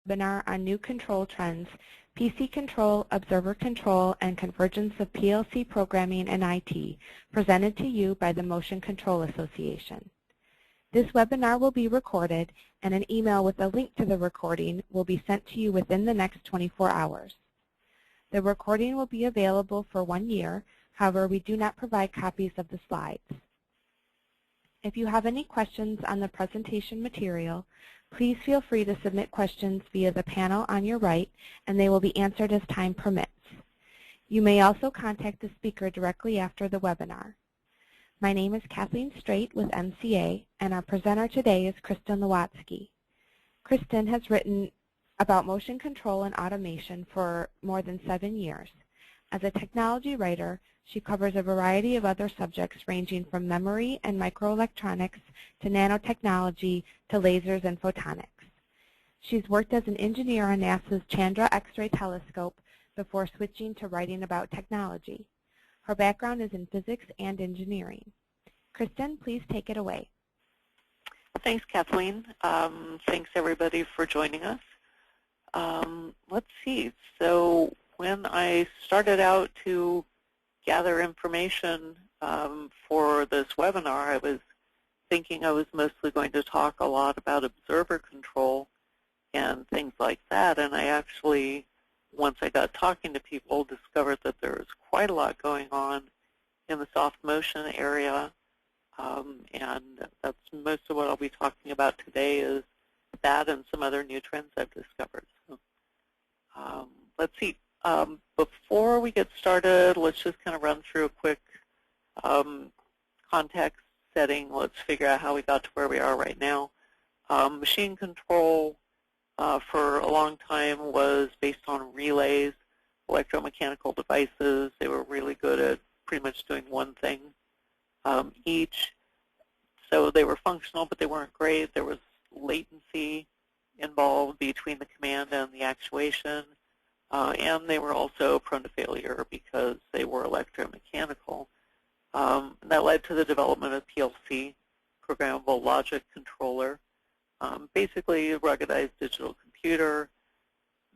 webinar on new control trends, PC control, observer control, and convergence of PLC programming and IT, presented to you by the Motion Control Association. This webinar will be recorded, and an email with a link to the recording will be sent to you within the next 24 hours. The recording will be available for 1 year. However, we do not provide copies of the slides. If you have any questions on the presentation material, please feel free to submit questions via the panel on your right, and they will be answered as time permits. You may also contact the speaker directly after the webinar. My name is Kathleen Straight with MCA, and our presenter today is Kristen Lewatsky. Kristen has written about motion control and automation for more than 7 years. As a technology writer, she covers a variety of other subjects ranging from memory and microelectronics to nanotechnology to lasers and photonics. She's worked as an engineer on NASA's Chandra X-ray telescope before switching to writing about technology. Her background is in physics and engineering. Kristen, please take it away. Thanks, Kathleen. Thanks, everybody, for joining us. Let's see. So when I started out to gather information for this webinar, I was thinking I was mostly going to talk a lot about observer control and things like that. And I actually, once I got talking to people, discovered that there was quite a lot going on in the soft motion area. And that's most of what I'll be talking about today is that and some other new trends I've discovered. So, let's see. Before we get started, let's just kind of run through a quick context setting. Let's figure out how we got to where we are right now. Machine control for a long time was based on relays, electromechanical devices. They were really good at pretty much doing one thing each. So they were functional, but they weren't great. There was latency involved between the command and the actuation. And they were also prone to failure because they were electromechanical. That led to the development of PLC, Programmable Logic Controller, basically a ruggedized digital computer.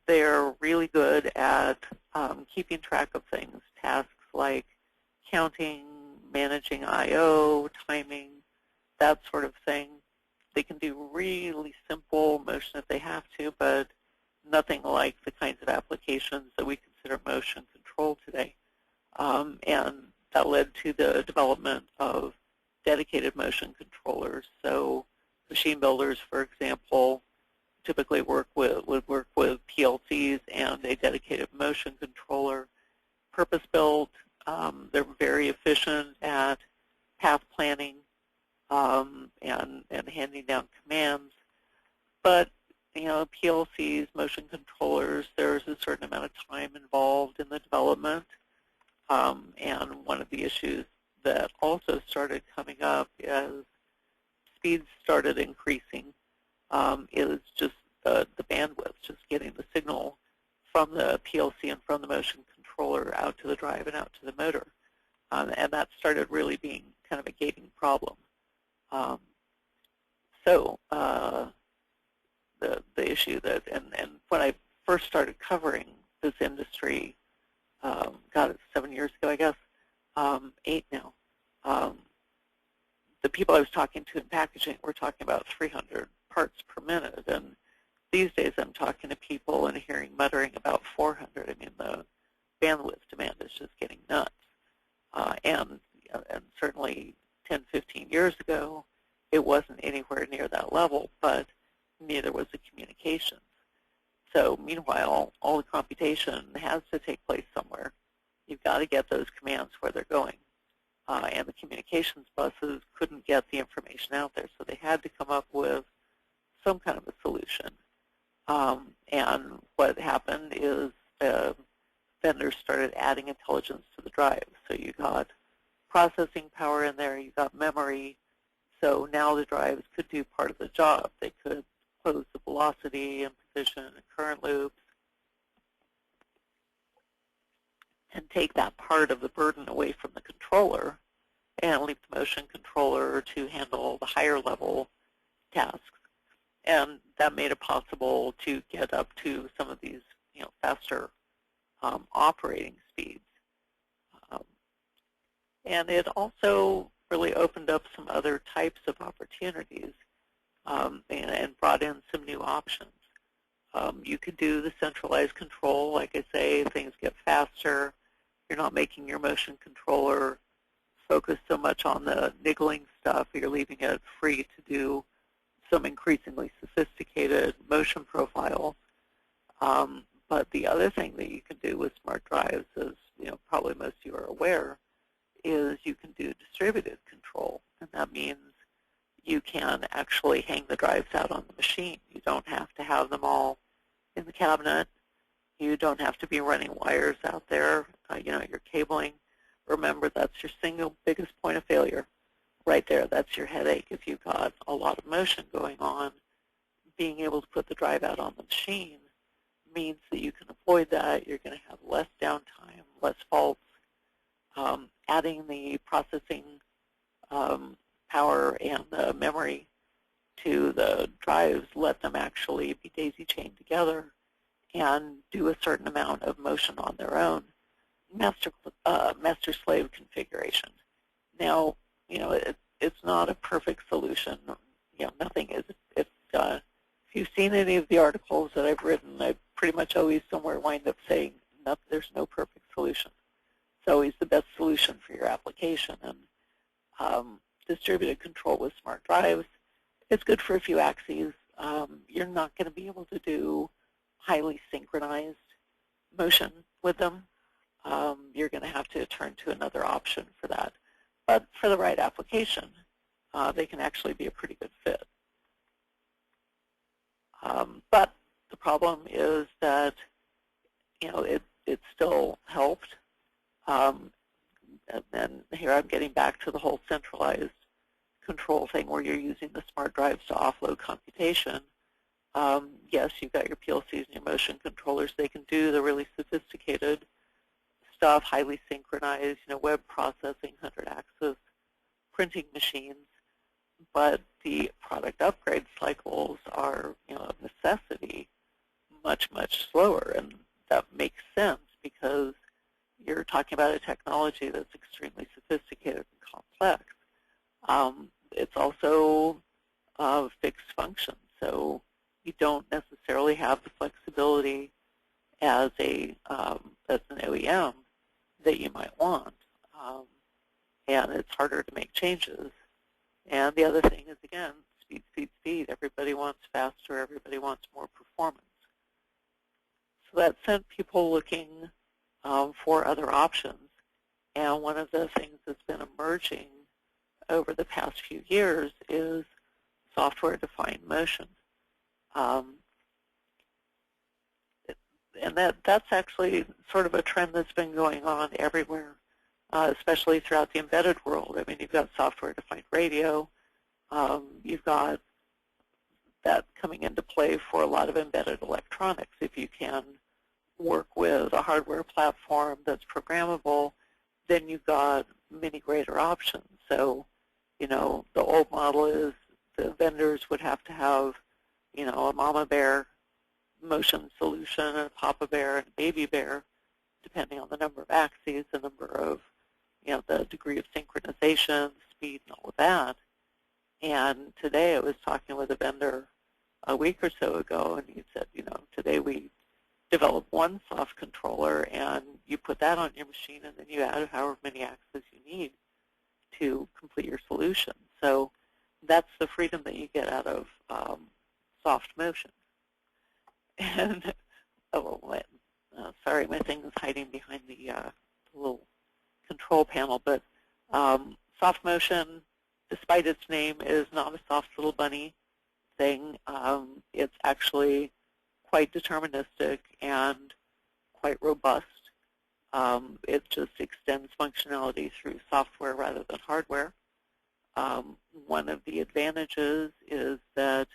They're really good at keeping track of things, tasks like counting, managing I/O, timing, that sort of thing. They can do really simple motion if they have to, but nothing like the kinds of applications that we consider motion control today. And that led to the development of dedicated motion controllers. So machine builders, for example, typically would work with PLCs and a dedicated motion controller. Purpose-built, they're very efficient at path planning and handing down commands. But you know, PLCs, motion controllers, there's a certain amount of time involved in the development. And one of the issues that also started coming up as speeds started increasing is just the bandwidth, just getting the signal from the PLC and from the motion controller out to the drive and out to the motor. And that started really being kind of a gating problem. The issue that, and when I first started covering this industry, God, it's 7 years ago, I guess, 8 now, the people I was talking to in packaging were talking about 300 parts per minute, and these days I'm talking to people and hearing muttering about 400. I mean, the bandwidth demand is just getting nuts. And certainly 10, 15 years ago, it wasn't anywhere near that level, but neither was the communications. So meanwhile, all the computation has to take place somewhere. You've got to get those commands where they're going. And the communications buses couldn't get the information out there, so they had to come up with some kind of a solution. And what happened is vendors started adding intelligence to the drive. So you got processing power in there, you got memory. So now the drives could do part of the job. They could close the velocity and position and current loops and take that part of the burden away from the controller and leave the motion controller to handle the higher level tasks. And that made it possible to get up to some of these faster operating speeds. And it also really opened up some other types of opportunities and brought in some new options. You could do the centralized control. Like I say, things get faster. You're not making your motion controller focus so much on the niggling stuff. You're leaving it free to do some increasingly sophisticated motion profiles. But the other thing that you can do with smart drives, as probably most of you are aware, is you can do distributed control. And that means you can actually hang the drives out on the machine. You don't have to have them all in the cabinet. You don't have to be running wires out there, your cabling. Remember, that's your single biggest point of failure right there. That's your headache if you've got a lot of motion going on. Being able to put the drive out on the machine means that you can avoid that. You're going to have less downtime, less faults. Adding the processing power and the memory to the drives let them actually be daisy-chained together and do a certain amount of motion on their own. Master-slave configuration. Now, it's not a perfect solution. Nothing is. If you've seen any of the articles that I've written, I pretty much always somewhere wind up saying there's no perfect solution. It's always the best solution for your application. And distributed control with smart drives, it's good for a few axes. You're not going to be able to do highly synchronized motion with them. You're going to have to turn to another option for that. But for the right application, they can actually be a pretty good fit. But the problem is that it still helped. And then here I'm getting back to the whole centralized control thing where you're using the smart drives to offload computation. Yes, you've got your PLCs and your motion controllers. They can do the really sophisticated stuff, highly synchronized, web processing, 100-axis printing machines. But the product upgrade cycles are, of necessity, much, much slower. And that makes sense because you're talking about a technology that's extremely sophisticated and complex. It's also fixed function, so you don't necessarily have the flexibility as an OEM that you might want, and it's harder to make changes. And the other thing is, again, speed, speed, speed. Everybody wants faster. Everybody wants more performance. So that sent people looking for other options. And one of the things that's been emerging over the past few years is software-defined motion. And that's actually sort of a trend that's been going on everywhere, especially throughout the embedded world. I mean, you've got software-defined radio. You've got that coming into play for a lot of embedded electronics. If you can work with a hardware platform that's programmable, then you've got many greater options. So, the old model is the vendors would have to have, a mama bear motion solution, and a papa bear, and a baby bear, depending on the number of axes, the number of, the degree of synchronization, speed, and all of that. And today I was talking with a vendor a week or so ago, and he said, today we develop one soft controller, and you put that on your machine, and then you add however many axes you need to complete your solution. So that's the freedom that you get out of soft motion. And, sorry, my thing is hiding behind the little control panel, but soft motion, despite its name, is not a soft little bunny thing. It's actually quite deterministic and quite robust. It just extends functionality through software rather than hardware. One of the advantages is that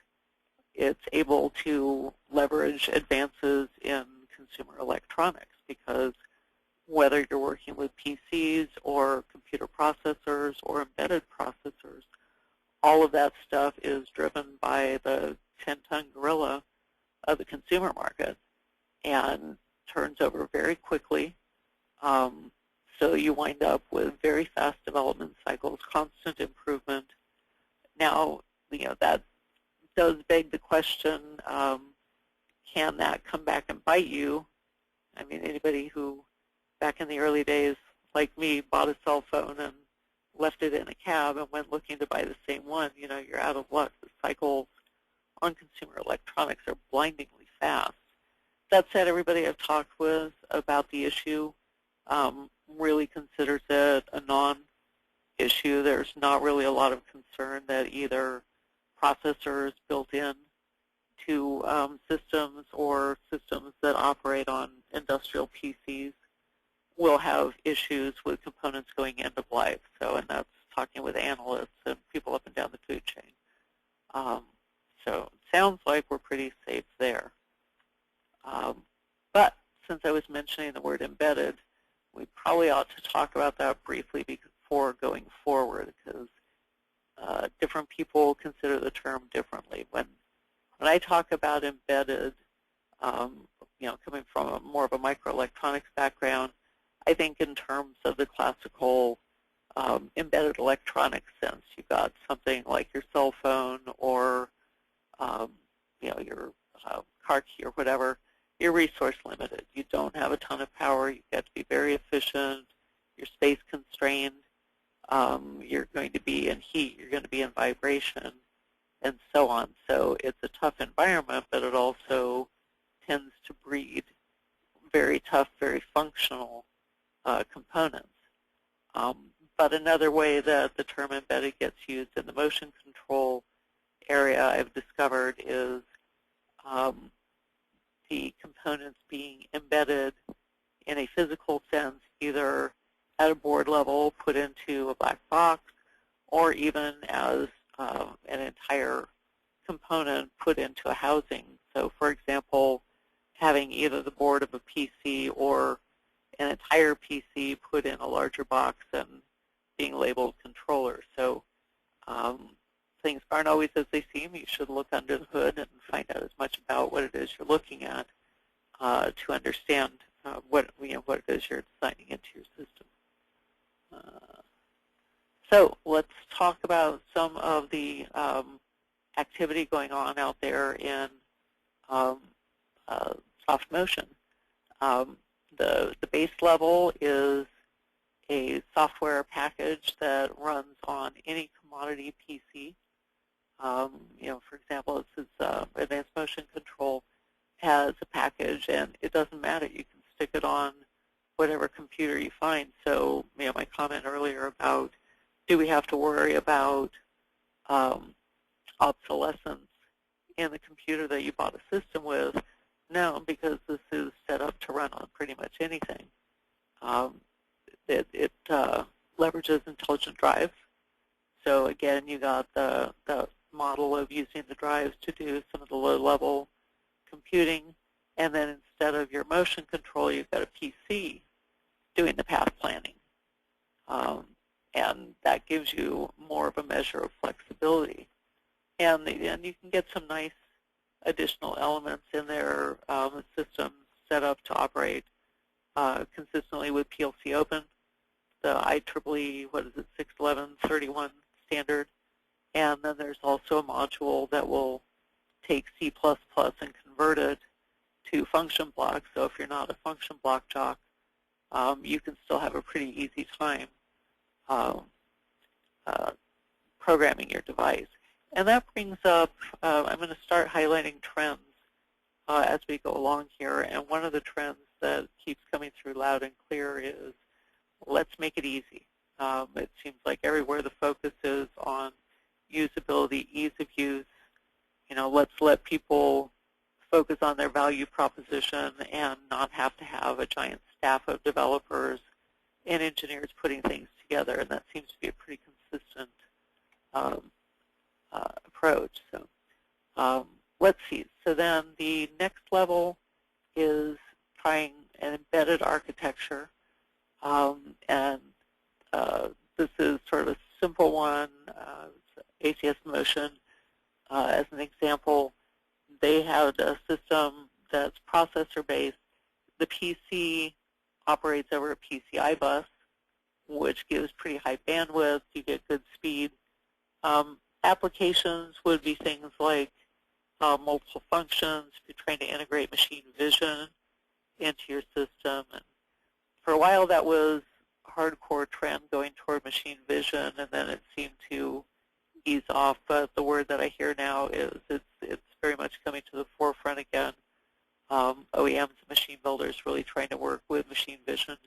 it's able to leverage advances in consumer electronics, because whether you're working with PCs or computer processors or embedded processors, all of that stuff is driven by the 10-ton gorilla of the consumer market and turns over very quickly. So you wind up with very fast development cycles, constant improvement. Now, that does beg the question, can that come back and bite you? I mean, anybody who, back in the early days, like me, bought a cell phone and left it in a cab and went looking to buy the same one, you're out of luck. The cycles on consumer electronics are blindingly fast. That said, everybody I've talked with about the issue really considers it a non-issue. There's not really a lot of concern that either processors built in to systems or systems that operate on industrial PCs will have issues with components going end of life. So, and that's talking with analysts and people up and down the food chain. So it sounds like we're pretty safe there. But since I was mentioning the word embedded, we probably ought to talk about that briefly before going forward, because different people consider the term differently. When I talk about embedded, coming from more of a microelectronics background, I think in terms of the classical embedded electronics sense. You've got something like your cell phone or your car key or whatever. You're resource limited. You don't have a ton of power. You have to be very efficient. You're space constrained. You're going to be in heat. You're going to be in vibration, and so on. So it's a tough environment, but it also tends to breed very tough, very functional components. But another way that the term embedded gets used in the motion control area I've discovered is the components being embedded in a physical sense, either at a board level put into a black box, or even as an entire component put into a housing. So for example, having either the board of a PC or an entire PC put in a larger box and being labeled controller. So things aren't always as they seem. You should look under the hood and find out as much about what it is you're looking at to understand what it is you're designing into your system. So let's talk about some of the activity going on out there in soft motion. The base level is a software package that runs on any commodity PC. For example, this is Advanced Motion Control has a package, and it doesn't matter. You can stick it on whatever computer you find. So, my comment earlier about do we have to worry about obsolescence in the computer that you bought a system with? No, because this is set up to run on pretty much anything. It leverages intelligent drives. So again, you got the model of using the drives to do some of the low-level computing, and then instead of your motion control, you've got a PC doing the path planning. And that gives you more of a measure of flexibility. And you can get some nice additional elements in their systems set up to operate consistently with PLC Open, the IEEE, 61131 standard. And then there's also a module that will take C++ and convert it to function blocks. So if you're not a function block jock, you can still have a pretty easy time programming your device. And that brings up, I'm going to start highlighting trends as we go along here. And one of the trends that keeps coming through loud and clear is, let's make it easy. It seems like everywhere the focus is on usability, ease of use. Let's let people focus on their value proposition and not have to have a giant staff of developers and engineers putting things together. And that seems to be a pretty consistent approach. So let's see. So then the next level is trying an embedded architecture. And this is sort of a simple one, ACS Motion as an example. they had a system that's processor-based. The PC operates over a PCI bus, which gives pretty high bandwidth. You get good speed. Applications would be things like multiple functions. If you're trying to integrate machine vision into your system. And for a while, that was a hardcore trend going toward machine vision, and then it seemed to ease off. But the word that I hear now is it's very much coming to the forefront again. OEMs and machine builders really trying to work with machine vision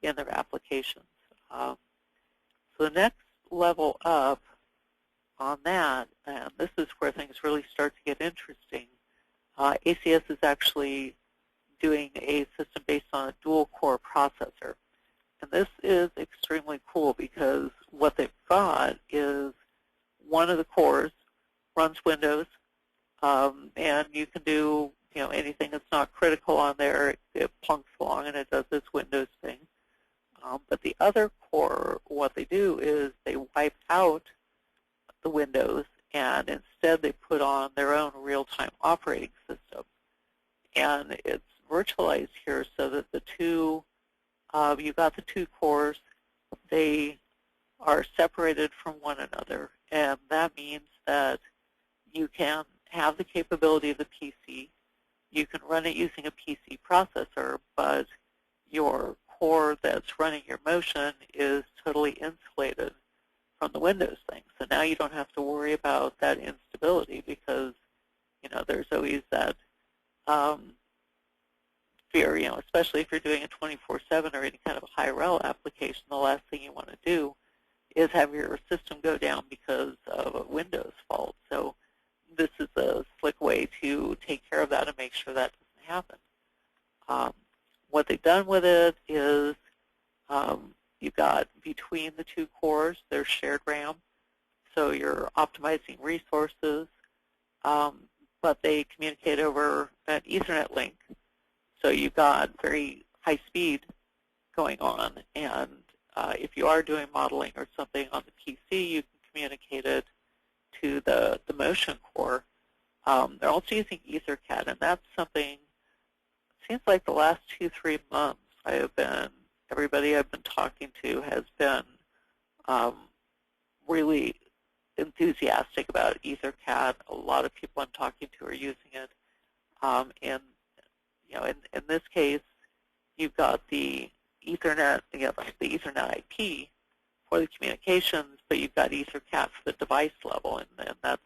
in their applications. So the next level up on that, and this is where things really start to get interesting, ACS is actually doing a system based on a dual-core processor. And this is extremely cool because what they've got is one of the cores runs Windows, and you can do anything that's not critical on there. It plunks along and it does this Windows thing. But the other core, what they do is they wipe out the Windows, and instead they put on their own real-time operating system. And it's virtualized here so that the two, you've got the two cores, they are separated from one another. And that means that you can have the capability of the PC. You can run it using a PC processor, but your core that's running your motion is totally insulated from the Windows thing. So now you don't have to worry about that instability because, there's always that fear, especially if you're doing a 24/7 or any kind of a high-rel application, the last thing you want to do is have your system go down because of a Windows fault. So this is a slick way to take care of that and make sure that doesn't happen. What they've done with it is you've got between the two cores, there's shared RAM, so you're optimizing resources, but they communicate over an Ethernet link. So you've got very high speed going on, and if you are doing modeling or something on the PC, you can communicate it to the motion core. They're also using EtherCAT, and that's something, it seems like the last 2-3 months everybody I've been talking to has been really enthusiastic about EtherCAT. A lot of people I'm talking to are using it. And in this case, you've got the Ethernet, the Ethernet IP for the communications, but you've got EtherCAT for the device level, and that's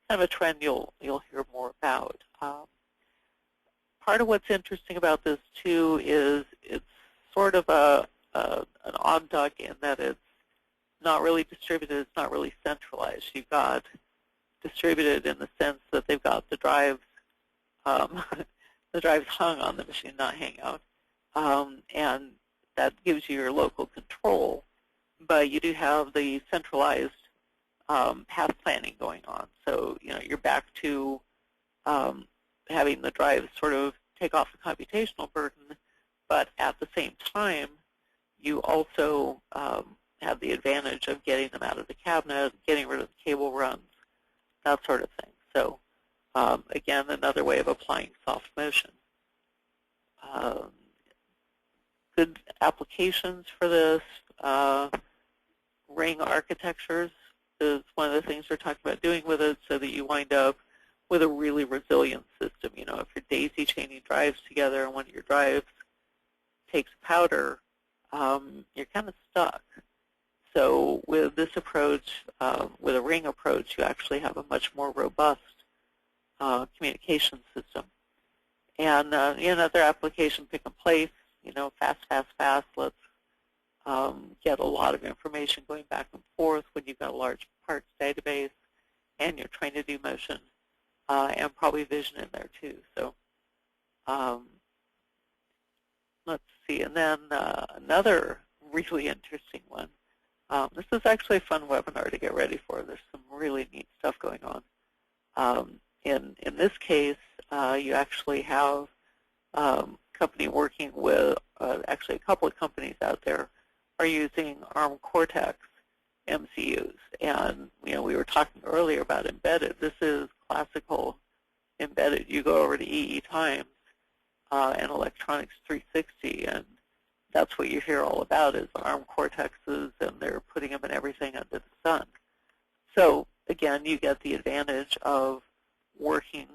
kind of a trend you'll hear more about. Part of what's interesting about this too is it's sort of an odd duck in that it's not really distributed, it's not really centralized. You've got distributed in the sense that they've got the drives, the drives hung on the machine, not hang out, and that gives you your local control. But you do have the centralized path planning going on. So you're back to having the drives sort of take off the computational burden, but at the same time, you also have the advantage of getting them out of the cabinet, getting rid of the cable runs, that sort of thing. So again, another way of applying soft motion. Good applications for this. Ring architectures is one of the things we're talking about doing with it so that you wind up with a really resilient system. If you're daisy chaining drives together and one of your drives takes powder, you're kind of stuck. So with this approach, with a ring approach, you actually have a much more robust communication system. And another application, pick and place, fast, fast, fast. Let's get a lot of information going back and forth when you've got a large parts database and you're trying to do motion and probably vision in there too. So let's see. And then another really interesting one. This is actually a fun webinar to get ready for. There's some really neat stuff going on. In this case, you actually have a company working with, actually a couple of companies out there are using ARM Cortex MCUs. And we were talking earlier about embedded. This is classical embedded. You go over to EE Times and Electronics 360, and that's what you hear all about is ARM Cortexes, and they're putting them in everything under the sun. So again, you get the advantage of working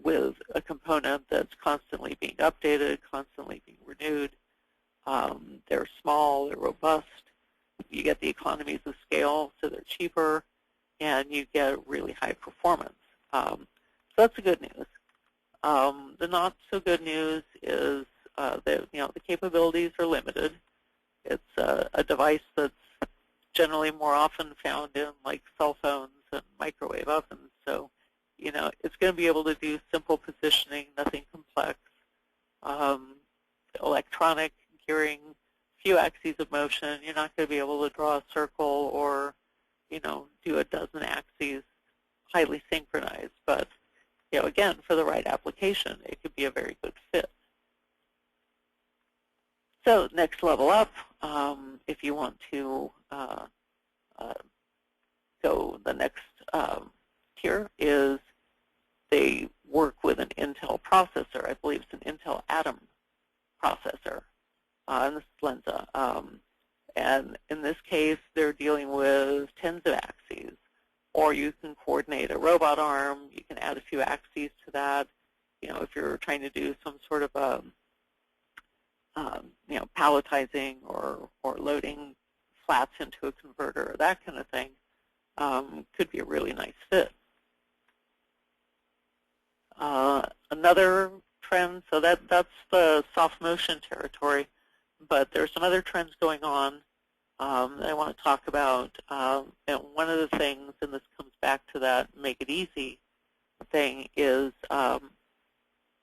with a component that's constantly being updated, constantly being renewed. They're small, they're robust. You get the economies of scale, so they're cheaper, and you get really high performance. So that's the good news. The not so good news is that the capabilities are limited. It's a device that's generally more often found in like cell phones and microwave ovens. So it's going to be able to do simple positioning, nothing complex. Electronic gearing, few axes of motion. You're not going to be able to draw a circle or do a dozen axes highly synchronized. But again, for the right application, it could be a very good fit. So next level up, if you want to go the next tier, is they work with an Intel processor. I believe it's an Intel Atom processor, and this is Lenza. And in this case, they're dealing with tens of axes. Or you can coordinate a robot arm. You can add a few axes to that. If you're trying to do some sort of palletizing or loading flats into a converter, that kind of thing, could be a really nice fit. Another trend, so that's the soft motion territory, but there's some other trends going on that I want to talk about. And one of the things, and this comes back to that make it easy thing, is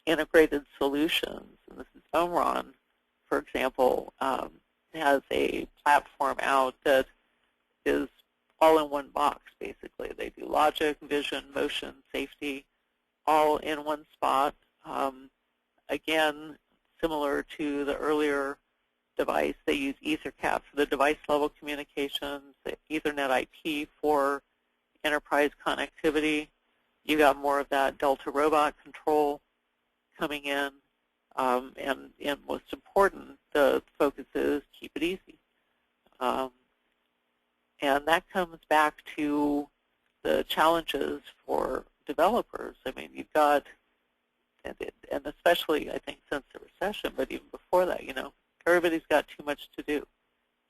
integrated solutions. And this is Omron, for example, has a platform out that is all in one box, basically. They do logic, vision, motion, safety, all in one spot. Again, similar to the earlier device, they use EtherCAT for the device-level communications, Ethernet IP for enterprise connectivity. You got more of that Delta robot control coming in. And most important, the focus is keep it easy. And that comes back to the challenges for developers. I mean, you've got, and especially I think since the recession, but even before that, everybody's got too much to do.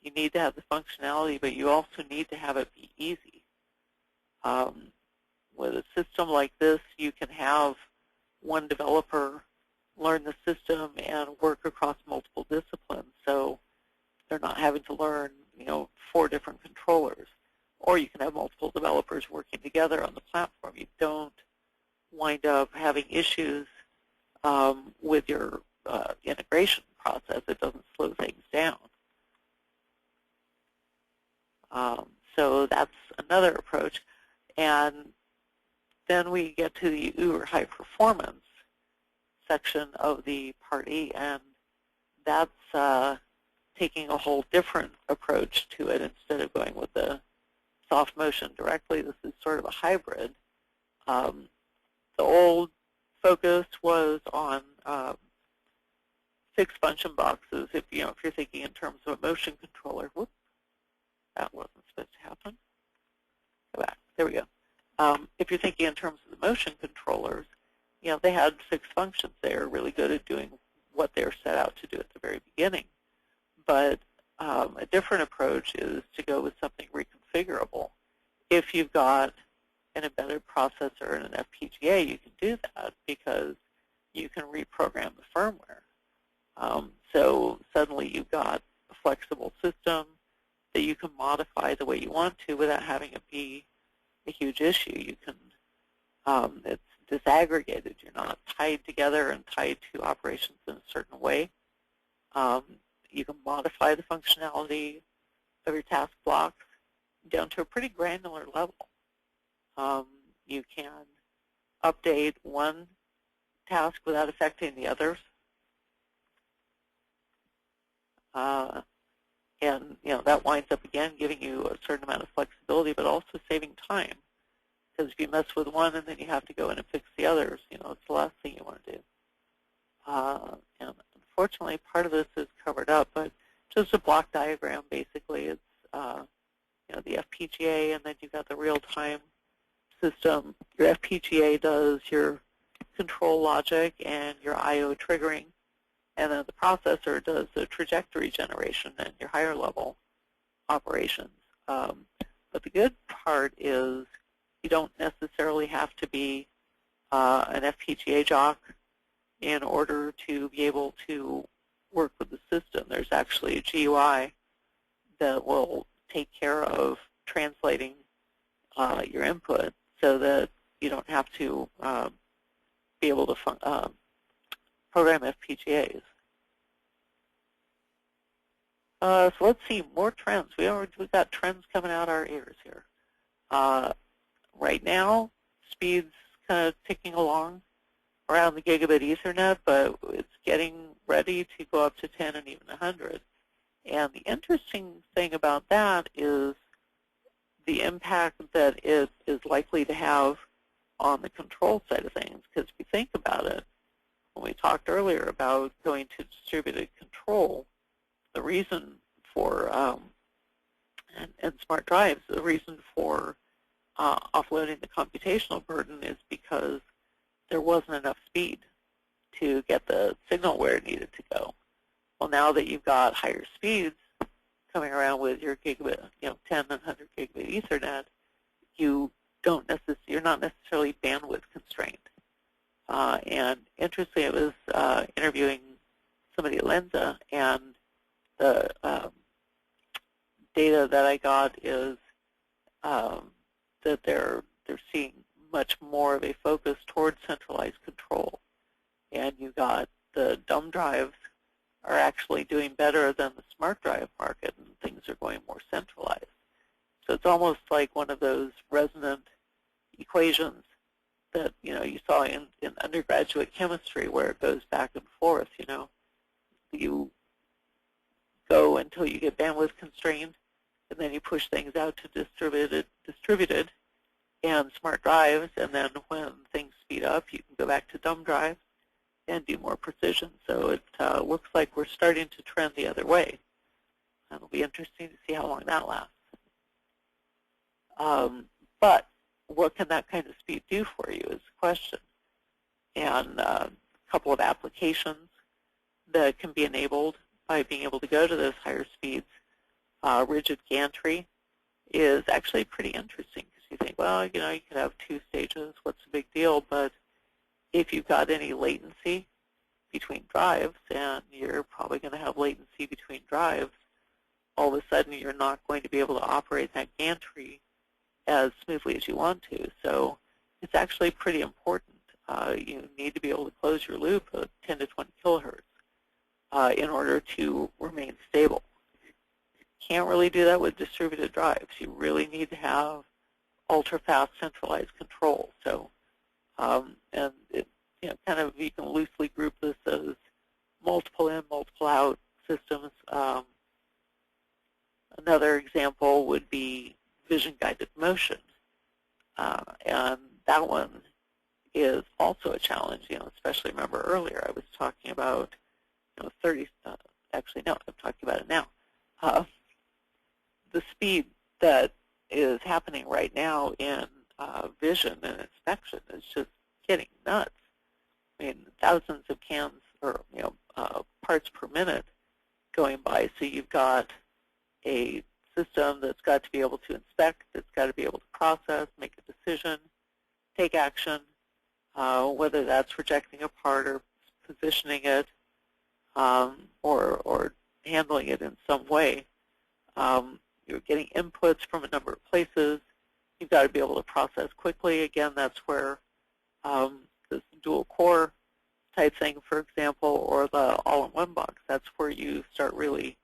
You need to have the functionality, but you also need to have it be easy. With a system like this, you can have one developer learn the system and work across multiple disciplines, so they're not having to learn 4 different controllers. Or you can have multiple developers working together on the platform. You don't wind up having issues with your integration process. It doesn't slow things down. So that's another approach. And then we get to the uber high performance section of the Part E, and that's taking a whole different approach to it. Instead of going with the soft motion directly, this is sort of a hybrid. The old focus was on fixed function boxes. If you're thinking in terms of a motion controller, whoops, that wasn't supposed to happen. Go back. There we go. If you're thinking in terms of the motion controllers, they had fixed functions. They are really good at doing what they're set out to do at the very beginning. But a different approach is to go with something reconfigurable. If you've got an embedded processor and an FPGA, you can do that because you can reprogram the firmware. So suddenly you've got a flexible system that you can modify the way you want to without having it be a huge issue. You can, it's disaggregated. You're not tied together and tied to operations in a certain way. You can modify the functionality of your task blocks down to a pretty granular level. You can update one task without affecting the others. And that winds up again giving you a certain amount of flexibility, but also saving time. Because if you mess with one and then you have to go in and fix the others, it's the last thing you want to do. And unfortunately, part of this is covered up, but just a block diagram, basically. It's the FPGA, and then you've got the real-time system. Your FPGA does your control logic and your I/O triggering, and then the processor does the trajectory generation and your higher-level operations. But the good part is you don't necessarily have to be an FPGA jock in order to be able to work with the system. There's actually a GUI that will take care of translating your input so that you don't have to be able to program FPGAs. So let's see, more trends. We've got trends coming out our ears here. Right now, speed's kind of ticking along around the gigabit Ethernet, but it's getting ready to go up to 10 and even 100. And the interesting thing about that is the impact that it is likely to have on the control side of things. Because if you think about it, when we talked earlier about going to distributed control, the reason for, and smart drives, the reason for offloading the computational burden is because there wasn't enough speed to get the signal where it needed to go. Well, now that you've got higher speeds coming around with your gigabit, 10 and 100 gigabit Ethernet, you're not necessarily bandwidth constrained. And interestingly, I was interviewing somebody at Lenza, and the data that I got is that they're seeing much more of a focus towards centralized control. And you got the dumb drives are actually doing better than the smart drive market, and things are going more centralized. So it's almost like one of those resonant equations that you saw in undergraduate chemistry, where it goes back and forth. You go until you get bandwidth constrained, and then you push things out to distributed and smart drives, and then when things speed up, you can go back to dumb drives and do more precision. So it looks like we're starting to trend the other way. It'll be interesting to see how long that lasts. But what can that kind of speed do for you is the question. And a couple of applications that can be enabled by being able to go to those higher speeds. Rigid gantry is actually pretty interesting, because you think, well, you could have 2 stages, what's the big deal? But if you've got any latency between drives, and you're probably going to have latency between drives, all of a sudden you're not going to be able to operate that gantry as smoothly as you want to. So it's actually pretty important. You need to be able to close your loop at 10 to 20 kilohertz in order to remain stable. Can't really do that with distributed drives. You really need to have ultra-fast centralized control. So, and it, kind of, you can loosely group this as multiple in, multiple out systems. Another example would be vision-guided motion, and that one is also a challenge. Especially remember earlier I was talking about 30. Actually, no, I'm talking about it now. The speed that is happening right now in vision and inspection is just getting nuts. I mean, thousands of cans or parts per minute going by. So you've got a system that's got to be able to inspect, that's got to be able to process, make a decision, take action, whether that's rejecting a part or positioning it, or handling it in some way. You're getting inputs from a number of places. You've got to be able to process quickly. Again, that's where this dual core type thing, for example, or the all-in-one box, that's where you start really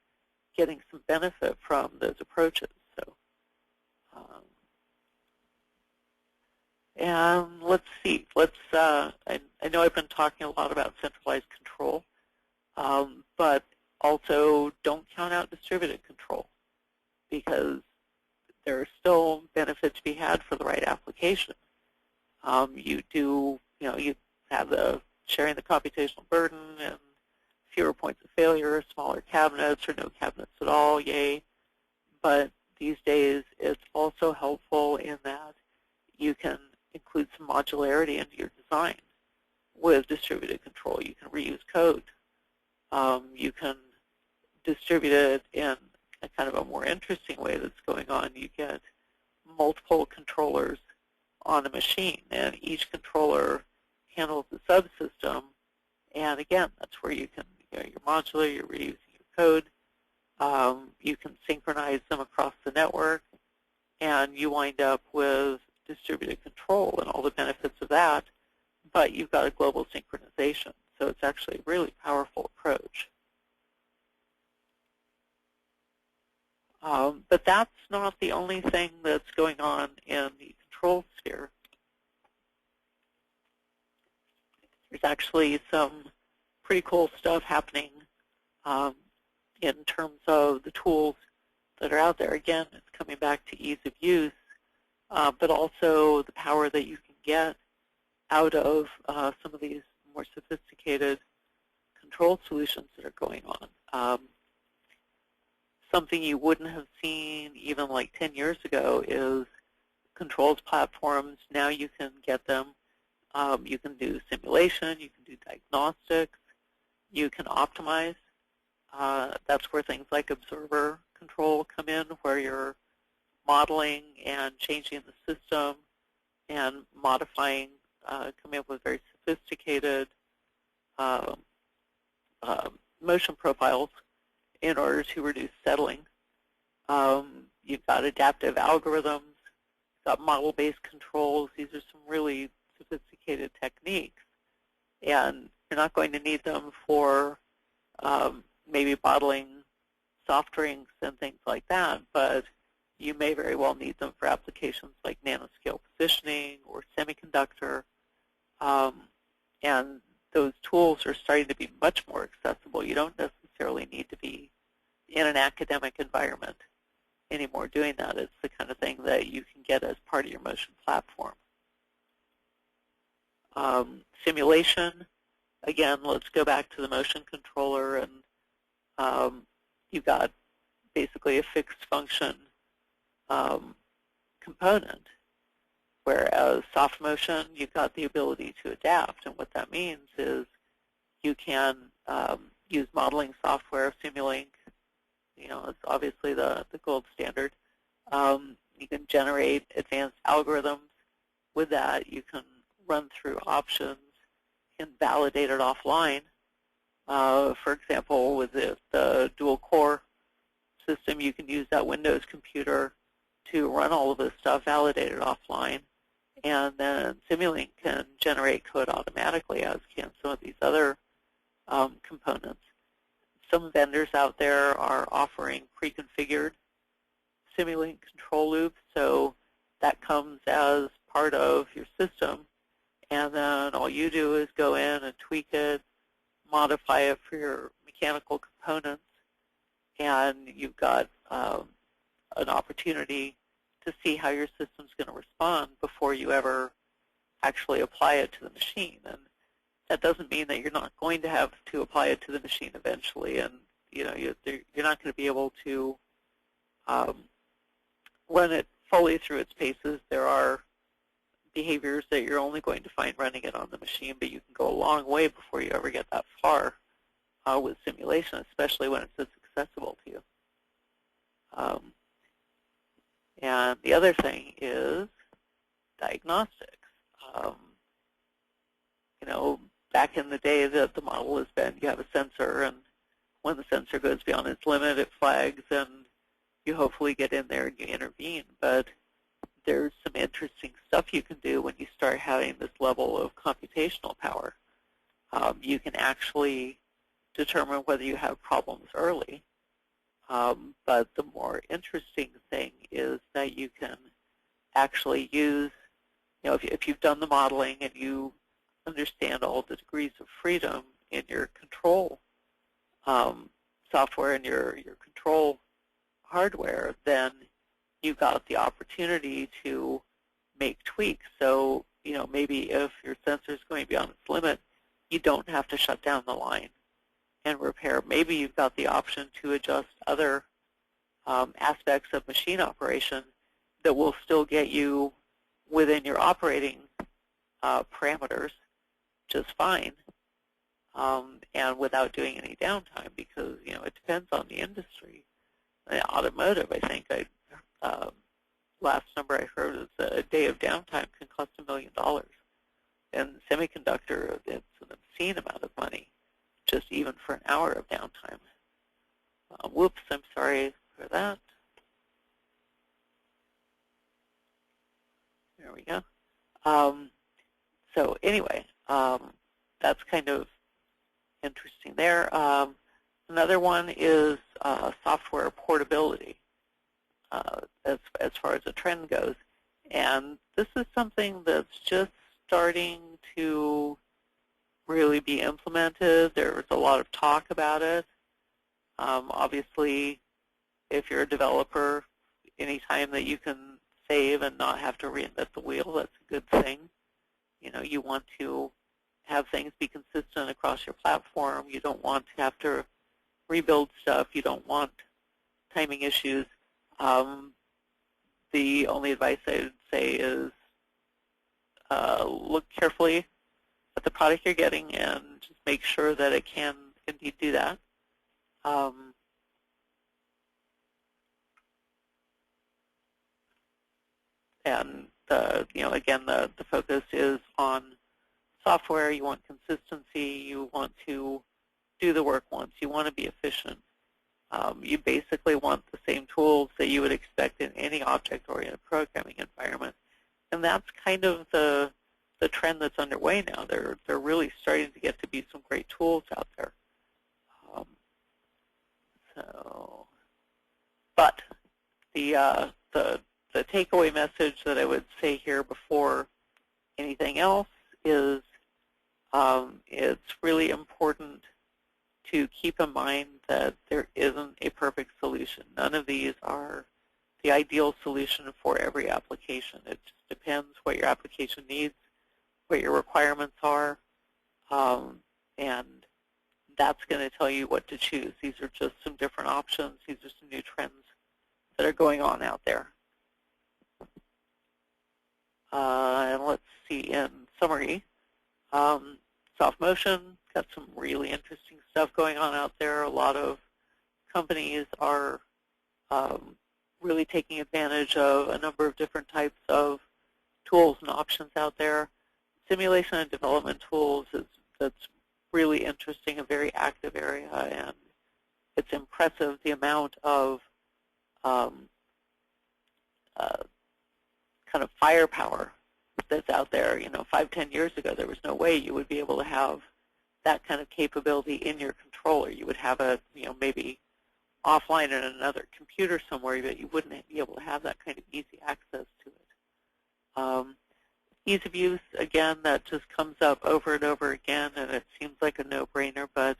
getting some benefit from those approaches. So, and let's see. I know I've been talking a lot about centralized control, but also don't count out distributed control, because there are still benefits to be had for the right application. You have the sharing the computational burden and fewer points of failure, smaller cabinets or no cabinets at all, yay. But these days it's also helpful in that you can include some modularity into your design. With distributed control, you can reuse code. You can distribute it in a kind of a more interesting way that's going on. You get multiple controllers on a machine, and each controller handles the subsystem. And again, that's where you can, you're modular, you're reusing your code. You can synchronize them across the network, and you wind up with distributed control and all the benefits of that, but you've got a global synchronization. So it's actually a really powerful approach. But that's not the only thing that's going on in the control sphere. There's actually some pretty cool stuff happening in terms of the tools that are out there. Again, it's coming back to ease of use, but also the power that you can get out of some of these more sophisticated control solutions that are going on. Something you wouldn't have seen even like 10 years ago is controls platforms. Now you can get them. You can do simulation. You can do diagnostics. You can optimize. That's where things like observer control come in, where you're modeling and changing the system and modifying, coming up with very sophisticated motion profiles in order to reduce settling. You've got adaptive algorithms, you've got model-based controls. These are some really sophisticated techniques, and you're not going to need them for maybe bottling soft drinks and things like that, but you may very well need them for applications like nanoscale positioning or semiconductor, and those tools are starting to be much more accessible. You don't necessarily need to be in an academic environment anymore doing that. It's the kind of thing that you can get as part of your motion platform. Simulation, again, let's go back to the motion controller, and you've got basically a fixed function component, whereas soft motion, you've got the ability to adapt. And what that means is you can use modeling software, Simulink. It's obviously the gold standard. You can generate advanced algorithms. With that, you can run through options and validate it offline. For example, with the dual-core system, you can use that Windows computer to run all of this stuff, validate it offline, and then Simulink can generate code automatically, as can some of these other components. Some vendors out there are offering pre-configured Simulink control loops, so that comes as part of your system, and then all you do is go in and tweak it, modify it for your mechanical components, and you've got an opportunity to see how your system's going to respond before you ever actually apply it to the machine. And that doesn't mean that you're not going to have to apply it to the machine eventually, and you're not going to be able to run it fully through its paces. There are behaviors that you're only going to find running it on the machine, but you can go a long way before you ever get that far with simulation, especially when it's accessible to you. And the other thing is diagnostics. Back in the day, the model has been you have a sensor, and when the sensor goes beyond its limit, it flags, and you hopefully get in there and you intervene. But there's some interesting stuff you can do when you start having this level of computational power. You can actually determine whether you have problems early. But the more interesting thing is that you can actually use, if you've done the modeling and you understand all the degrees of freedom in your control software and your control hardware, then you got the opportunity to make tweaks. So, maybe if your sensor is going beyond its limit, you don't have to shut down the line and repair. Maybe you've got the option to adjust other aspects of machine operation that will still get you within your operating parameters just fine, and without doing any downtime, because it depends on the industry. Automotive, I think, last number I heard is a day of downtime can cost $1 million. And semiconductor, it's an obscene amount of money, just even for an hour of downtime. Whoops, I'm sorry for that. There we go. So anyway, that's kind of interesting there. Another one is software portability, as far as the trend goes. And this is something that's just starting to really be implemented. There's a lot of talk about it. Obviously, if you're a developer, anytime that you can save and not have to reinvent the wheel, that's a good thing. You want to have things be consistent across your platform. You don't want to have to rebuild stuff. You don't want timing issues. The only advice I would say is look carefully at the product you're getting and just make sure that it can indeed do that. And again, the focus is on software. You want consistency. You want to do the work once. You want to be efficient. You basically want the same tools that you would expect in any object-oriented programming environment. And that's kind of the trend that's underway now. They're really starting to get to be some great tools out there. But the takeaway message that I would say here before anything else is it's really important to keep in mind that there isn't a perfect solution. None of these are the ideal solution for every application. It just depends what your application needs, what your requirements are, and that's going to tell you what to choose. These are just some different options. These are some new trends that are going on out there. And let's see, in summary, soft motion, got some really interesting stuff going on out there. A lot of companies are really taking advantage of a number of different types of tools and options out there. Simulation and development tools, that's really interesting, a very active area, and it's impressive the amount of kind of firepower that's out there. 5-10 years ago, there was no way you would be able to have that kind of capability in your controller. You would have a, maybe offline in another computer somewhere, but you wouldn't be able to have that kind of easy access to it. Ease of use, again, that just comes up over and over again, and it seems like a no-brainer, but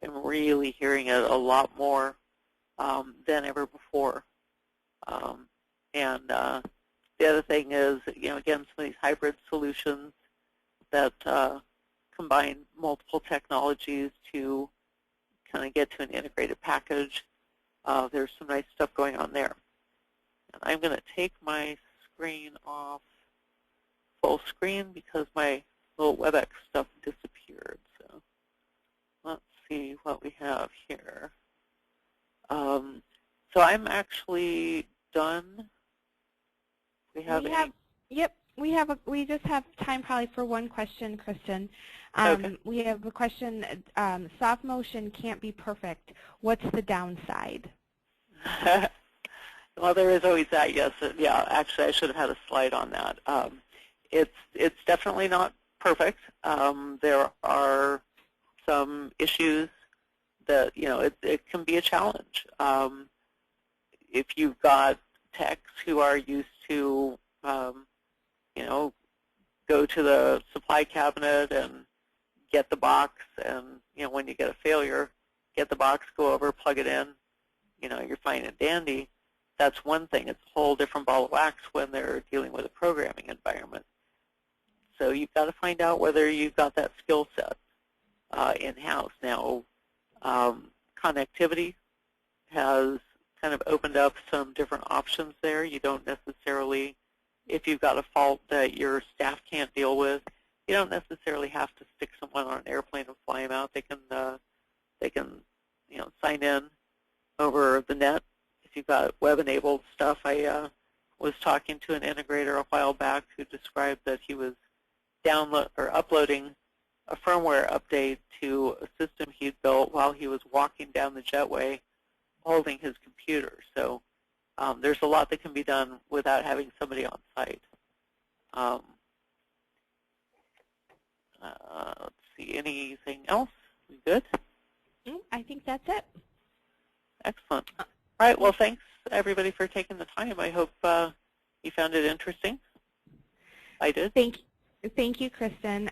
I'm really hearing it a lot more than ever before. And the other thing is, again, some of these hybrid solutions that combine multiple technologies to kind of get to an integrated package. There's some nice stuff going on there. And I'm going to take my screen off full screen because my little WebEx stuff disappeared. So let's see what we have here. So I'm actually done. We just have time probably for one question, Kristen. Okay. We have a question. Soft motion can't be perfect. What's the downside? Well, there is always that. Yes. Yeah. Actually, I should have had a slide on that. It's definitely not perfect. There are some issues that it can be a challenge. If you've got techs who are used to go to the supply cabinet and get the box, and when you get a failure, get the box, go over, plug it in, you're fine and dandy. that's one thing. It's a whole different ball of wax when they're dealing with a programming environment. So you've got to find out whether you've got that skill set in-house. Now, connectivity has kind of opened up some different options there. You don't necessarily, if you've got a fault that your staff can't deal with, you don't necessarily have to stick someone on an airplane and fly them out. They can sign in over the net. If you've got web-enabled stuff, I was talking to an integrator a while back who described that he was uploading a firmware update to a system he'd built while he was walking down the jetway holding his computer. So there's a lot that can be done without having somebody on site. Let's see, anything else? We good? I think that's it. Excellent. All right, well, thanks, everybody, for taking the time. I hope you found it interesting. I did. Thank you, Kristen.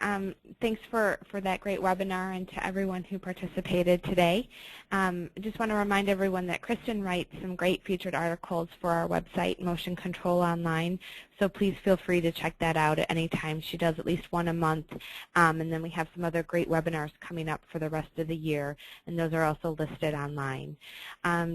Thanks for that great webinar, and to everyone who participated today. I just want to remind everyone that Kristen writes some great featured articles for our website, Motion Control Online, so please feel free to check that out at any time. She does at least one a month, and then we have some other great webinars coming up for the rest of the year, and those are also listed online.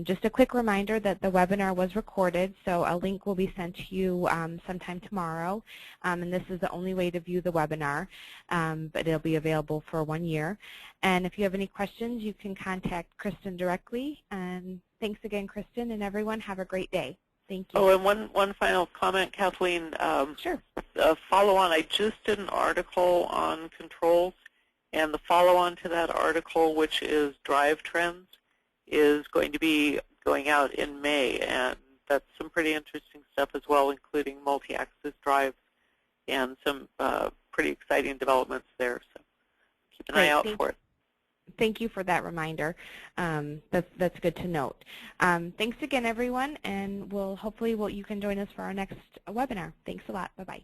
Just a quick reminder that the webinar was recorded, so a link will be sent to you sometime tomorrow, and this is the only way to view the webinar, but it'll be available for 1 year. And if you have any questions, you can contact Kristen directly. And thanks again, Kristen, and everyone. Have a great day. Thank you. Oh, and one final comment, Kathleen. Sure. Follow-on, I just did an article on controls, and the follow-on to that article, which is drive trends, is going to be going out in May, and that's some pretty interesting stuff as well, including multi-axis drives and some pretty exciting developments there. So keep an eye out for it. Thank you for that reminder. That's good to note. Thanks again, everyone, and hopefully you can join us for our next webinar. Thanks a lot. Bye-bye.